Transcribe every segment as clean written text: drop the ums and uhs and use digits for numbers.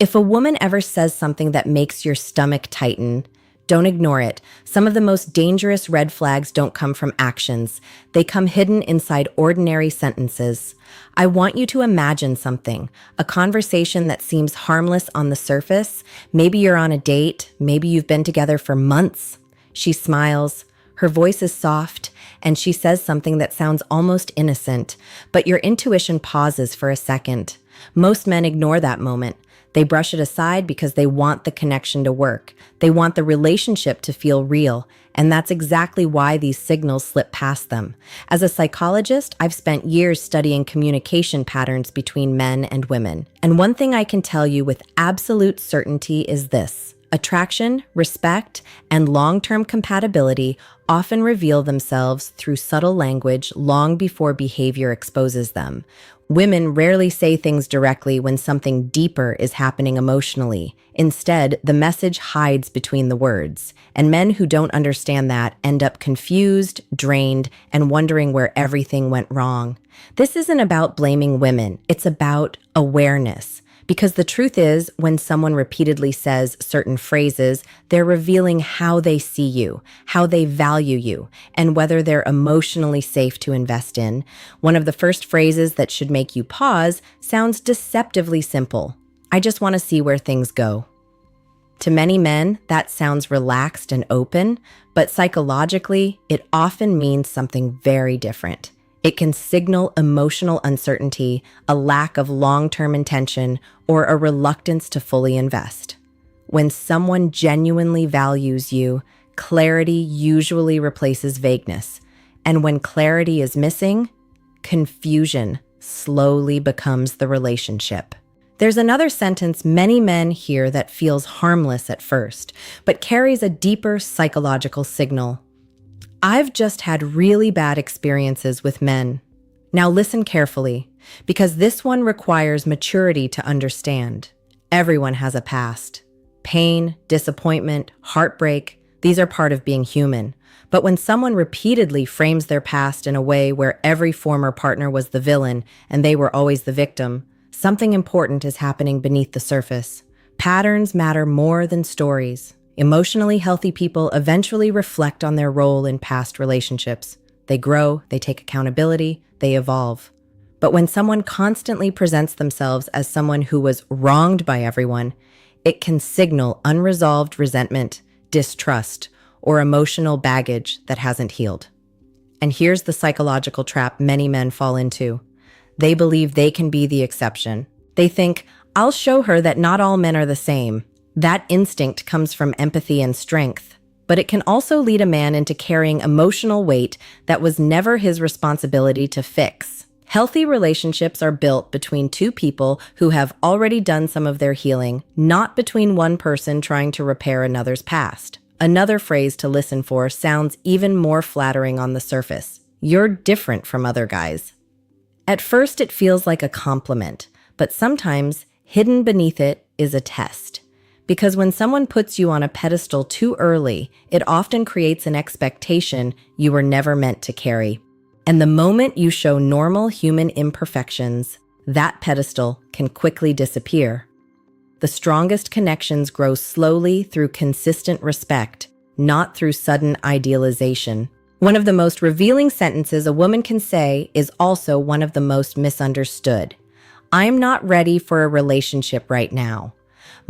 If a woman ever says something that makes your stomach tighten, don't ignore it. Some of the most dangerous red flags don't come from actions. They come hidden inside ordinary sentences. I want you to imagine something, a conversation that seems harmless on the surface. Maybe you're on a date, maybe you've been together for months. She smiles, her voice is soft, and she says something that sounds almost innocent, but your intuition pauses for a second. Most men ignore that moment. They brush it aside because they want the connection to work. They want the relationship to feel real, and that's exactly why these signals slip past them. As a psychologist, I've spent years studying communication patterns between men and women. And one thing I can tell you with absolute certainty is this: attraction, respect, and long-term compatibility often reveal themselves through subtle language long before behavior exposes them. Women rarely say things directly when something deeper is happening emotionally. Instead, the message hides between the words, and men who don't understand that end up confused, drained, and wondering where everything went wrong. This isn't about blaming women, it's about awareness. Because the truth is, when someone repeatedly says certain phrases, they're revealing how they see you, how they value you, and whether they're emotionally safe to invest in. One of the first phrases that should make you pause sounds deceptively simple. I just want to see where things go. To many men, that sounds relaxed and open, but psychologically, it often means something very different. It can signal emotional uncertainty, a lack of long-term intention, or a reluctance to fully invest. When someone genuinely values you, clarity usually replaces vagueness. And when clarity is missing, confusion slowly becomes the relationship. There's another sentence many men hear that feels harmless at first, but carries a deeper psychological signal. I've just had really bad experiences with men. Now listen carefully, because this one requires maturity to understand. Everyone has a past. Pain, disappointment, heartbreak, these are part of being human. But when someone repeatedly frames their past in a way where every former partner was the villain and they were always the victim, something important is happening beneath the surface. Patterns matter more than stories. Emotionally healthy people eventually reflect on their role in past relationships. They grow, they take accountability, they evolve. But when someone constantly presents themselves as someone who was wronged by everyone, it can signal unresolved resentment, distrust, or emotional baggage that hasn't healed. And here's the psychological trap many men fall into. They believe they can be the exception. They think, I'll show her that not all men are the same. That instinct comes from empathy and strength, but it can also lead a man into carrying emotional weight that was never his responsibility to fix. Healthy relationships are built between two people who have already done some of their healing, not between one person trying to repair another's past. Another phrase to listen for sounds even more flattering on the surface. You're different from other guys. At first, it feels like a compliment, but sometimes hidden beneath it is a test. Because when someone puts you on a pedestal too early, it often creates an expectation you were never meant to carry. And the moment you show normal human imperfections, that pedestal can quickly disappear. The strongest connections grow slowly through consistent respect, not through sudden idealization. One of the most revealing sentences a woman can say is also one of the most misunderstood. I'm not ready for a relationship right now.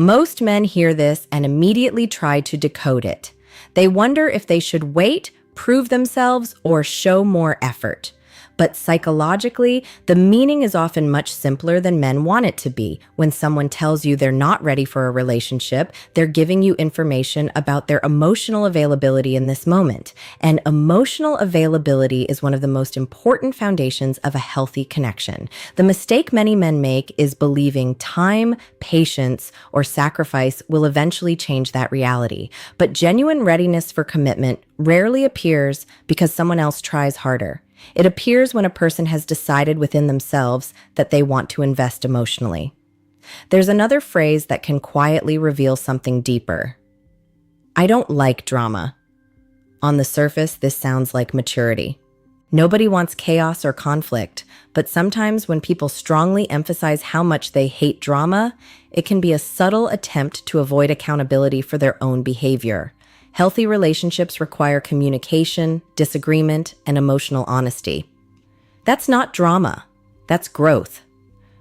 Most men hear this and immediately try to decode it. They wonder if they should wait, prove themselves, or show more effort. But psychologically, the meaning is often much simpler than men want it to be. When someone tells you they're not ready for a relationship, they're giving you information about their emotional availability in this moment. And emotional availability is one of the most important foundations of a healthy connection. The mistake many men make is believing time, patience, or sacrifice will eventually change that reality. But genuine readiness for commitment rarely appears because someone else tries harder. It appears when a person has decided within themselves that they want to invest emotionally. There's another phrase that can quietly reveal something deeper. I don't like drama. On the surface, this sounds like maturity. Nobody wants chaos or conflict, but sometimes when people strongly emphasize how much they hate drama, it can be a subtle attempt to avoid accountability for their own behavior. Healthy relationships require communication, disagreement, and emotional honesty. That's not drama, that's growth.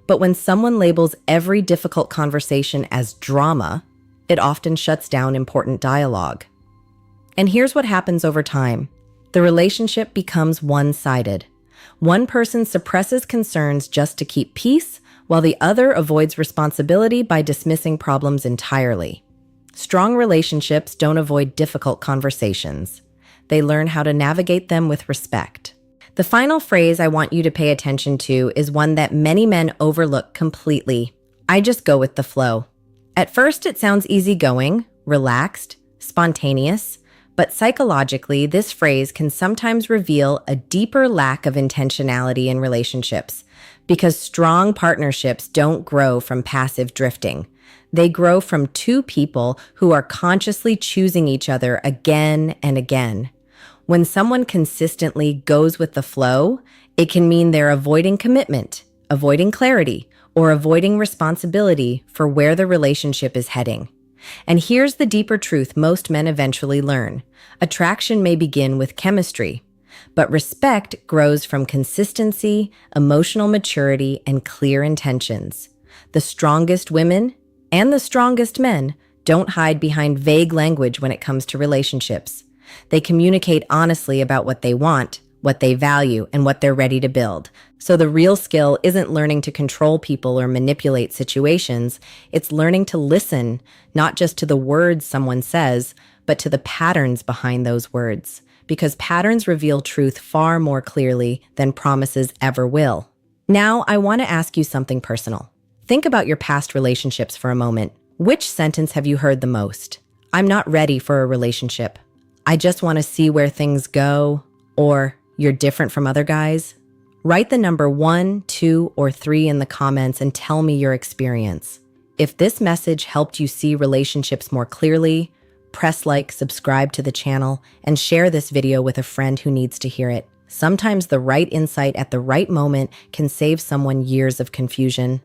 But when someone labels every difficult conversation as drama, it often shuts down important dialogue. And here's what happens over time. The relationship becomes one-sided. One person suppresses concerns just to keep peace, while the other avoids responsibility by dismissing problems entirely. Strong relationships don't avoid difficult conversations. They learn how to navigate them with respect. The final phrase I want you to pay attention to is one that many men overlook completely. I just go with the flow. At first, it sounds easygoing, relaxed, spontaneous, but psychologically, this phrase can sometimes reveal a deeper lack of intentionality in relationships, because strong partnerships don't grow from passive drifting. They grow from two people who are consciously choosing each other again and again. When someone consistently goes with the flow, it can mean they're avoiding commitment, avoiding clarity, or avoiding responsibility for where the relationship is heading. And here's the deeper truth most men eventually learn. Attraction may begin with chemistry, but respect grows from consistency, emotional maturity, and clear intentions. The strongest women and the strongest men don't hide behind vague language when it comes to relationships. They communicate honestly about what they want, what they value, and what they're ready to build. So the real skill isn't learning to control people or manipulate situations. It's learning to listen, not just to the words someone says, but to the patterns behind those words. Because patterns reveal truth far more clearly than promises ever will. Now, I want to ask you something personal. Think about your past relationships for a moment. Which sentence have you heard the most? I'm not ready for a relationship. I just want to see where things go. Or, you're different from other guys. Write the number 1, 2, or 3 in the comments and tell me your experience. If this message helped you see relationships more clearly, press like, subscribe to the channel, and share this video with a friend who needs to hear it. Sometimes the right insight at the right moment can save someone years of confusion.